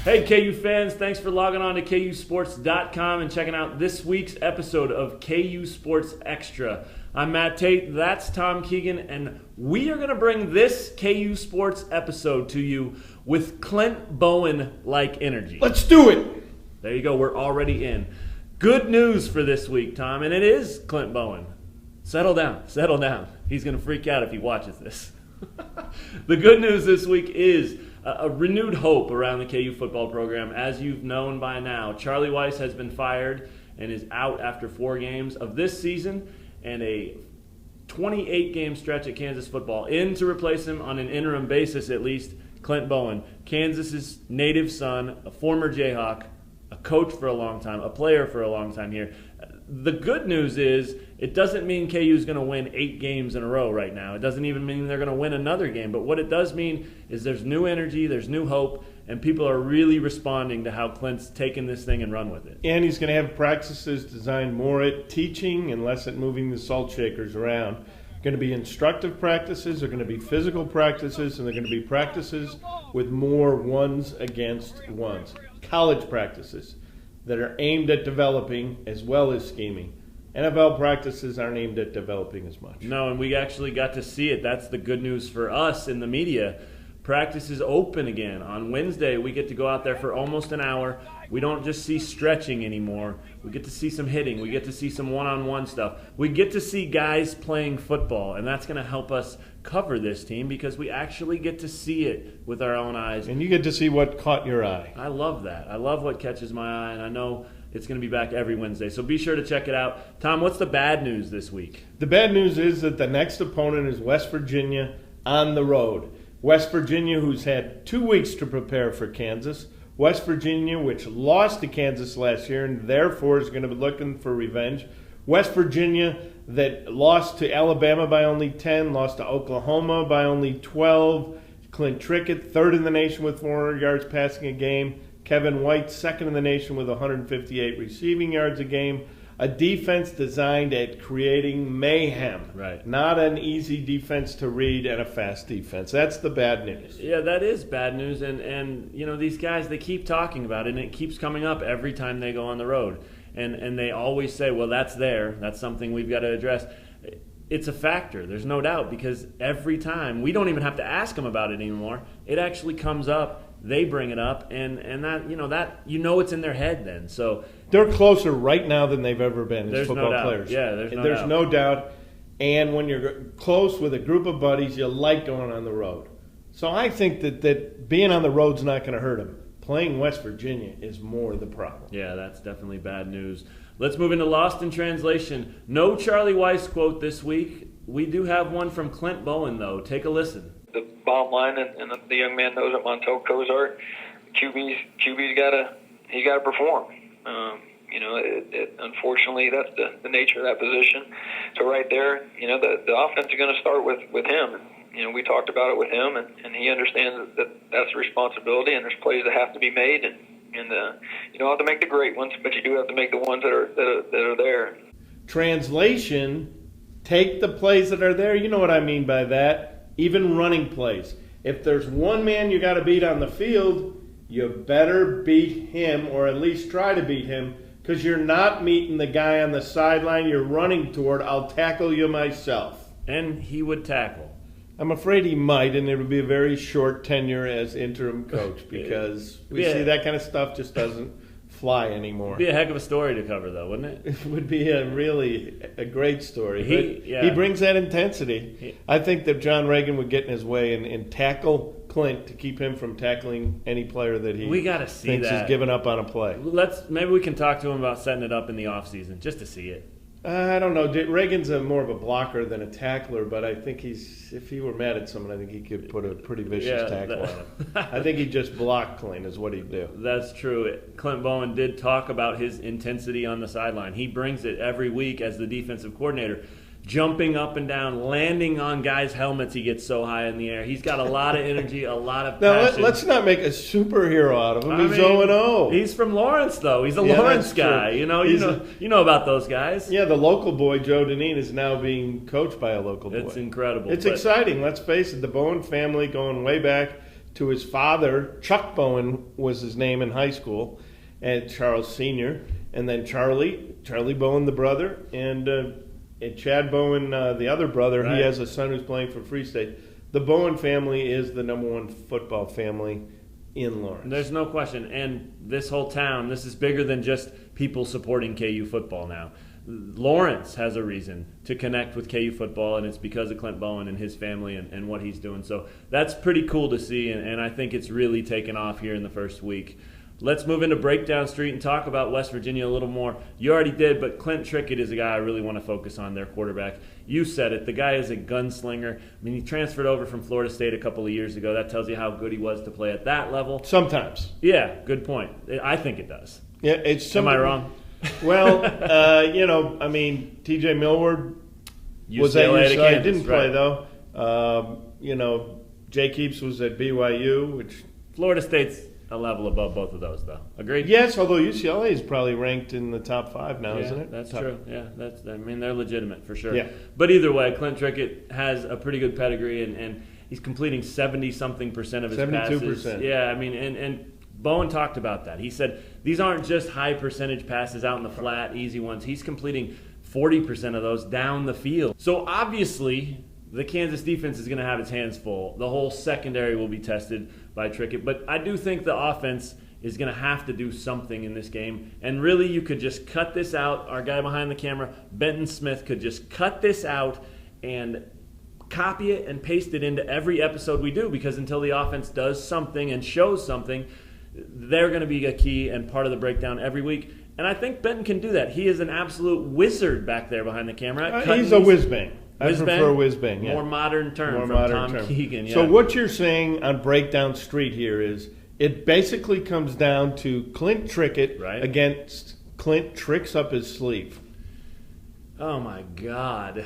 Hey, KU fans, thanks for logging on to KUsports.com and checking out this week's episode of KU Sports Extra. I'm Matt Tait, that's Tom Keegan, and we are going to bring this KU Sports episode to you with Clint Bowen-like energy. Let's do it! There you go, we're already in. Good news for this week, Tom, and it is Clint Bowen. Settle down. He's going to freak out if he watches this. The good news this week is a renewed hope around the KU football program. As you've known by now, Charlie Weis has been fired and is out after 4 games of this season and a 28-game stretch at Kansas football. In to replace him on an interim basis, at least, Clint Bowen, Kansas's native son, a former Jayhawk, a coach for a long time, a player for a long time here. The good news is it doesn't mean KU is going to win 8 games in a row right now. It doesn't even mean they're going to win another game. But what it does mean is there's new energy, there's new hope, and people are really responding to how Clint's taken this thing and run with it. And he's going to have practices designed more at teaching and less at moving the salt shakers around. Going to be instructive practices, they're going to be physical practices, and they're going to be practices with more ones against ones. College practices that are aimed at developing as well as scheming. NFL practices aren't aimed at developing as much. No, and we actually got to see it. That's the good news for us in the media. Practice is open again. On Wednesday, we get to go out there for almost an hour. We don't just see stretching anymore. We get to see some hitting. We get to see some one-on-one stuff. We get to see guys playing football, and that's going to help us cover this team because we actually get to see it with our own eyes. And you get to see what caught your eye. I love that. I love what catches my eye, and I know it's going to be back every Wednesday. So be sure to check it out. Tom, what's the bad news this week? The bad news is that the next opponent is West Virginia on the road. West Virginia, who's had 2 weeks to prepare for Kansas. West Virginia, which lost to Kansas last year and therefore is going to be looking for revenge. West Virginia that lost to Alabama by only 10, lost to Oklahoma by only 12. Clint Trickett, third in the nation with 400 yards passing a game. Kevin White, second in the nation with 158 receiving yards a game. A defense designed at creating mayhem. Right. Not an easy defense to read and a fast defense. That's the bad news. Yeah, that is bad news. And you know, these guys, they keep talking about it, and it keeps coming up every time they go on the road. And they always say, well, that's there. That's something we've got to address. It's a factor. There's no doubt because every time, we don't even have to ask them about it anymore. It actually comes up. They bring it up, and that it's in their head then. So they're closer right now than they've ever been as football no doubt. players. Yeah, there's doubt. No doubt. And when you're close with a group of buddies, you like going on the road. So I think that being on the road's not going to hurt them. Playing West Virginia is more the problem. Yeah, that's definitely bad news. Let's move into Lost in Translation. No Charlie Weis quote this week. We do have one from Clint Bowen, though. Take a listen. The bottom line, and the young man knows at Montel Cozart, QB's gotta perform. Unfortunately, that's the nature of that position. So right there, the offense is going to start with him. We talked about it with him, and he understands that that's a responsibility, and there's plays that have to be made, and you don't have to make the great ones, but you do have to make the ones that are there. Translation: take the plays that are there. You know what I mean by that. Even running plays. If there's one man you got to beat on the field, you better beat him, or at least try to beat him, because you're not meeting the guy on the sideline you're running toward. I'll tackle you myself. And he would tackle. I'm afraid he might, and it would be a very short tenure as interim coach because we see that kind of stuff just doesn't fly anymore. It'd be a heck of a story to cover, though, wouldn't it? It would be a great story. He brings that intensity. I think that John Reagan would get in his way and tackle Clint to keep him from tackling any player that he thinks is giving up on a play. Maybe we can talk to him about setting it up in the offseason just to see it. I don't know. Reagan's more of a blocker than a tackler, but I think if he were mad at someone, I think he could put a pretty vicious tackle on him. I think he'd just block Clint is what he'd do. That's true. Clint Bowen did talk about his intensity on the sideline. He brings it every week as the defensive coordinator. Jumping up and down, landing on guys' helmets. He gets so high in the air. He's got a lot of energy, a lot of passion. Now, let's not make a superhero out of him. He's 0-0. He's from Lawrence, though. He's a Lawrence guy. True. You know about those guys. Yeah, the local boy, Joe Deneen, is now being coached by a local boy. It's incredible. It's exciting. Let's face it. The Bowen family going way back to his father. Chuck Bowen was his name in high school, and Charles Sr., and then Charlie Bowen, the brother, and Chad Bowen, the other brother. Right. He has a son who's playing for Free State. The Bowen family is the number one football family in Lawrence. There's no question. And this whole town, this is bigger than just people supporting KU football now. Lawrence has a reason to connect with KU football, and it's because of Clint Bowen and his family and what he's doing. So that's pretty cool to see, and I think it's really taken off here in the first week. Let's move into Breakdown Street and talk about West Virginia a little more. You already did, but Clint Trickett is a guy I really want to focus on, their quarterback. You said it. The guy is a gunslinger. I mean, he transferred over from Florida State a couple of years ago. That tells you how good he was to play at that level. Sometimes. Yeah, good point. I think it does. Yeah, it's Am I wrong? Well, TJ Millward was at UCLA. Didn't play, though. Jay Keeps was at BYU, which Florida State's a level above both of those, though. Agreed? Yes, although UCLA is probably ranked in the top 5 now, isn't it? That's true. Yeah, they're legitimate for sure. Yeah. But either way, Clint Trickett has a pretty good pedigree, and he's completing 70-something% of his 72%. passes. Yeah, and Bowen talked about that. He said these aren't just high percentage passes out in the flat, easy ones. He's completing 40% of those down the field. So obviously, the Kansas defense is going to have its hands full. The whole secondary will be tested by Trickett. But I do think the offense is going to have to do something in this game. And really, you could just cut this out. Our guy behind the camera, Benton Smith, could just cut this out and copy it and paste it into every episode we do, because until the offense does something and shows something, they're going to be a key and part of the breakdown every week. And I think Benton can do that. He is an absolute wizard back there behind the camera. He's a whiz-bang. I prefer whiz-bang, yeah. More modern term from Tom Keegan. Yeah. So what you're saying on Breakdown Street here is it basically comes down to Clint Trickett against Clint Tricks Up His Sleeve. Oh, my God.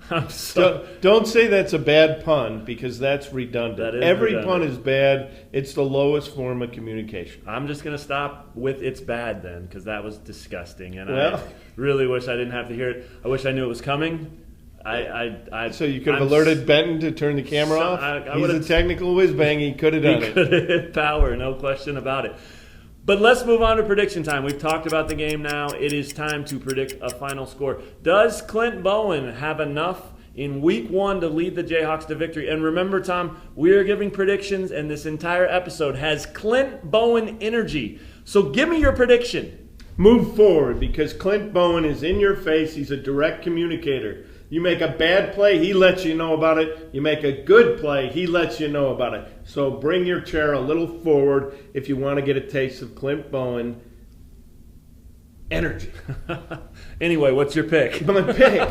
Don't say that's a bad pun, because that's redundant. Every pun is bad. It's the lowest form of communication. I'm just going to stop with "it's bad" then, because that was disgusting, and I really wish I didn't have to hear it. I wish I knew it was coming. So you could have alerted Benton to turn the camera off? He's a technical whiz-bang. He could have done it. He could have hit power, no question about it. But let's move on to prediction time. We've talked about the game now. It is time to predict a final score. Does Clint Bowen have enough in Week 1 to lead the Jayhawks to victory? And remember, Tom, we are giving predictions, and this entire episode has Clint Bowen energy. So give me your prediction. Move forward, because Clint Bowen is in your face. He's a direct communicator. You make a bad play, he lets you know about it. You make a good play, he lets you know about it. So bring your chair a little forward if you want to get a taste of Clint Bowen energy. Anyway, what's your pick? My pick.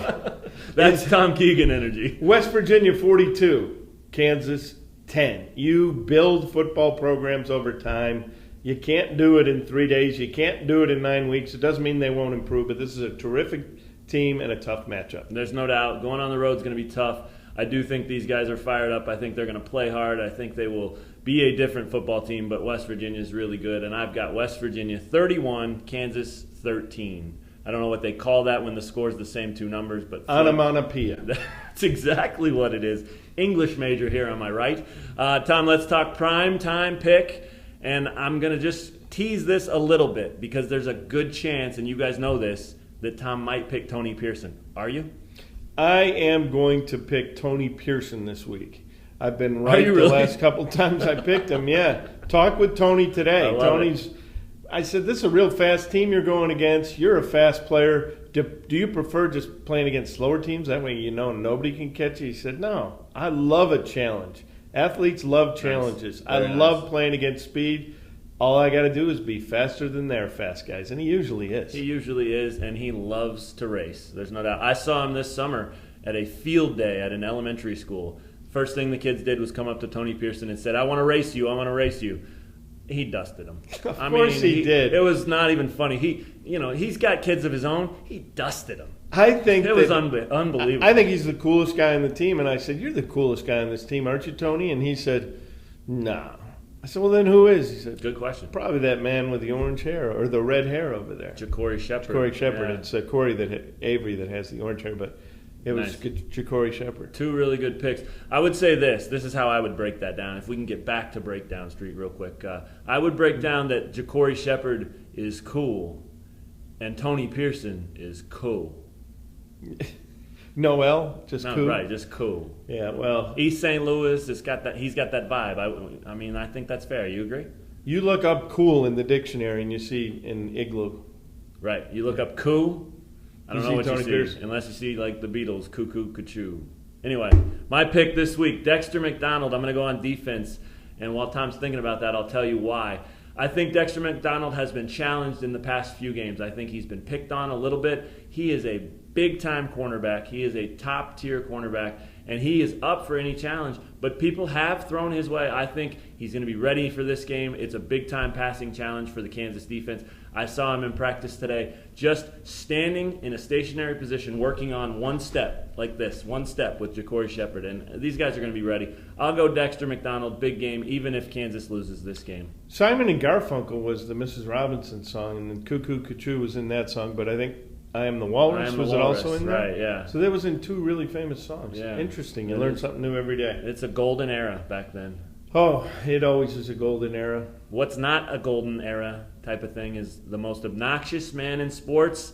That's Tom Keegan energy. West Virginia 42, Kansas 10. You build football programs over time. You can't do it in 3 days. You can't do it in 9 weeks. It doesn't mean they won't improve, but this is a terrific team and a tough matchup. There's no doubt. Going on the road is going to be tough. I do think these guys are fired up. I think they're going to play hard. I think they will be a different football team, but West Virginia is really good. And I've got West Virginia 31, Kansas 13. I don't know what they call that when the score's the same two numbers, but onomatopoeia. That's exactly what it is. English major here, am I right? Tom, let's talk prime time pick. And I'm going to just tease this a little bit, because there's a good chance, and you guys know this, that Tom might pick Tony Pearson. Are you? I am going to pick Tony Pearson this week. I've been right the last couple times I picked him. Yeah. Talk with Tony today. I said, this is a real fast team you're going against. You're a fast player. Do you prefer just playing against slower teams? That way you know nobody can catch you. He said, no, I love a challenge. Athletes love challenges. I love playing against speed. All I got to do is be faster than their fast guys, and he usually is. He usually is, and he loves to race. There's no doubt. I saw him this summer at a field day at an elementary school. First thing the kids did was come up to Tony Pearson and said, I want to race you, I want to race you. He dusted them. Of course he did. It was not even funny. He's got kids of his own. He dusted them. I think it was unbelievable. I think he's the coolest guy on the team, and I said, you're the coolest guy on this team, aren't you, Tony? And he said, nah. I said, well, then who is? He said, good question. Probably that man with the orange hair or the red hair over there. Corey Shepard. Corey Shepard. Yeah. It's Avery that has the orange hair. But It was Nice. Ja'Cory Shepherd. 2 really good picks. I would say this. This is how I would break that down. If we can get back to Breakdown Street real quick. I would break down that Ja'Cory Shepherd is cool and Tony Pearson is cool. Noel, just No, cool. right, just cool. Yeah, well, East St. Louis, he's got that vibe. I mean, I think that's fair. You agree? you look up cool in the dictionary and you see in Igloo. Right. You look up cool. I don't You know see what Tony you see, Pearson. unless you see like the Beatles, cuckoo, cuckoo. Anyway, my pick this week, Dexter McDonald. I'm going to go on defense, and while Tom's thinking about that, I'll tell you why. I think Dexter McDonald has been challenged in the past few games. I think he's been picked on a little bit. He is a big-time cornerback. He is a top-tier cornerback, and he is up for any challenge. But people have thrown his way. I think he's going to be ready for this game. It's a big-time passing challenge for the Kansas defense. I saw him in practice today just standing in a stationary position working on one step like this, one step with Ja'Cory Shepherd. And these guys are going to be ready. I'll go Dexter McDonald, big game, even if Kansas loses this game. Simon and Garfunkel was the Mrs. Robinson song, and then Cuckoo Cuckoo was in that song, but I think I Am the Walrus, I Am the was it Walrus, also in there? right, yeah. So that was in 2 really famous songs. Yeah. Interesting. You It learn is. something new every day. It's a golden era back then. Oh, it always is a golden era. What's not a golden era type of thing is the most obnoxious man in sports.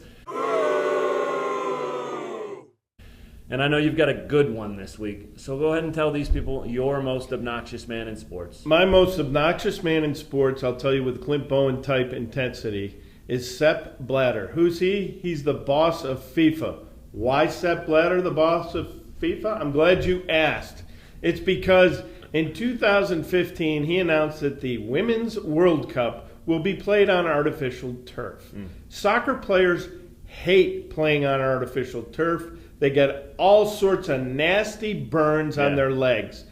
And I know you've got a good one this week. So go ahead and tell these people your most obnoxious man in sports. My most obnoxious man in sports, I'll tell you with Clint Bowen type intensity, is Sepp Blatter. Who's he? He's the boss of FIFA. Why Sepp Blatter the boss of FIFA? I'm glad you asked. It's because in 2015 he announced that the Women's World Cup will be played on artificial turf. Soccer players hate playing on artificial turf. They get all sorts of nasty burns on their legs.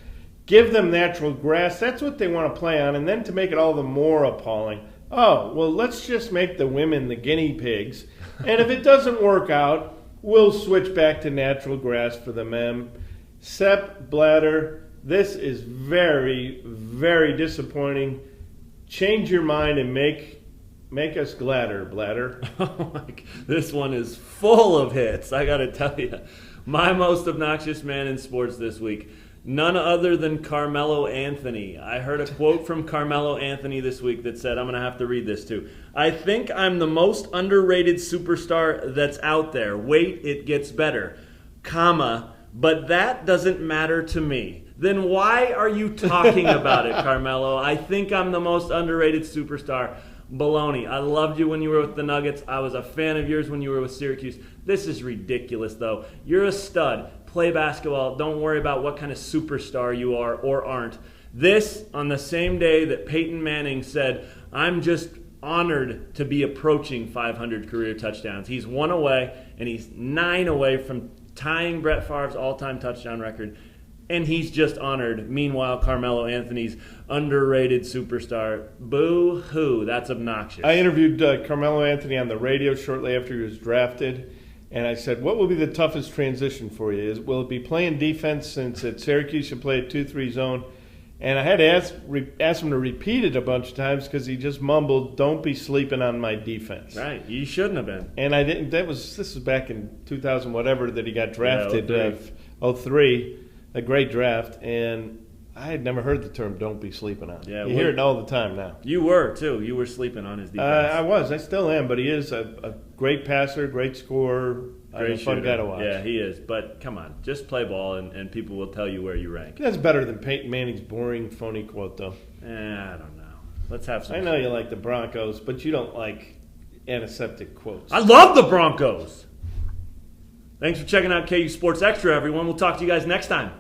Give them natural grass. That's what they want to play on. And then to make it all the more appalling, oh, well, let's just make the women the guinea pigs. And if it doesn't work out, we'll switch back to natural grass for the men. Sepp Blatter, this is very, very disappointing. Change your mind and make us gladder, Blatter. Oh my, this one is full of hits, I got to tell you. My most obnoxious man in sports this week, none other than Carmelo Anthony. I heard a quote from Carmelo Anthony this week that said, I'm going to have to read this too. I think I'm the most underrated superstar that's out there. Wait, it gets better. Comma, but that doesn't matter to me. Then why are you talking about it, Carmelo? I think I'm the most underrated superstar. Baloney. I loved you when you were with the Nuggets. I was a fan of yours when you were with Syracuse. This is ridiculous, though. You're a stud. Play basketball. Don't worry about what kind of superstar you are or aren't. This, on the same day that Peyton Manning said, I'm just honored to be approaching 500 career touchdowns. He's 1 away, and he's 9 away from tying Brett Favre's all-time touchdown record. And he's just honored. Meanwhile, Carmelo Anthony's underrated superstar. Boo-hoo. That's obnoxious. I interviewed Carmelo Anthony on the radio shortly after he was drafted, and I said, what will be the toughest transition for you? Will it be playing defense since at Syracuse you play a 2-3 zone? And I had to ask him to repeat it a bunch of times because he just mumbled, don't be sleeping on my defense. Right. You shouldn't have been. And I didn't. This was back in 2000 whatever that he got drafted. Yeah, 03. A great draft, and I had never heard the term "don't be sleeping on." Yeah, you hear it all the time now. You were too. You were sleeping on his defense. I was. I still am. But he is a great passer, great scorer, Great a fun shooter. guy to watch. Yeah, he is. But come on, just play ball, and people will tell you where you rank. That's better than Peyton Manning's boring, phony quote, though. I don't know. Let's have some. I know you like the Broncos, but you don't like antiseptic quotes. I love the Broncos. Thanks for checking out KU Sports Extra, everyone. We'll talk to you guys next time.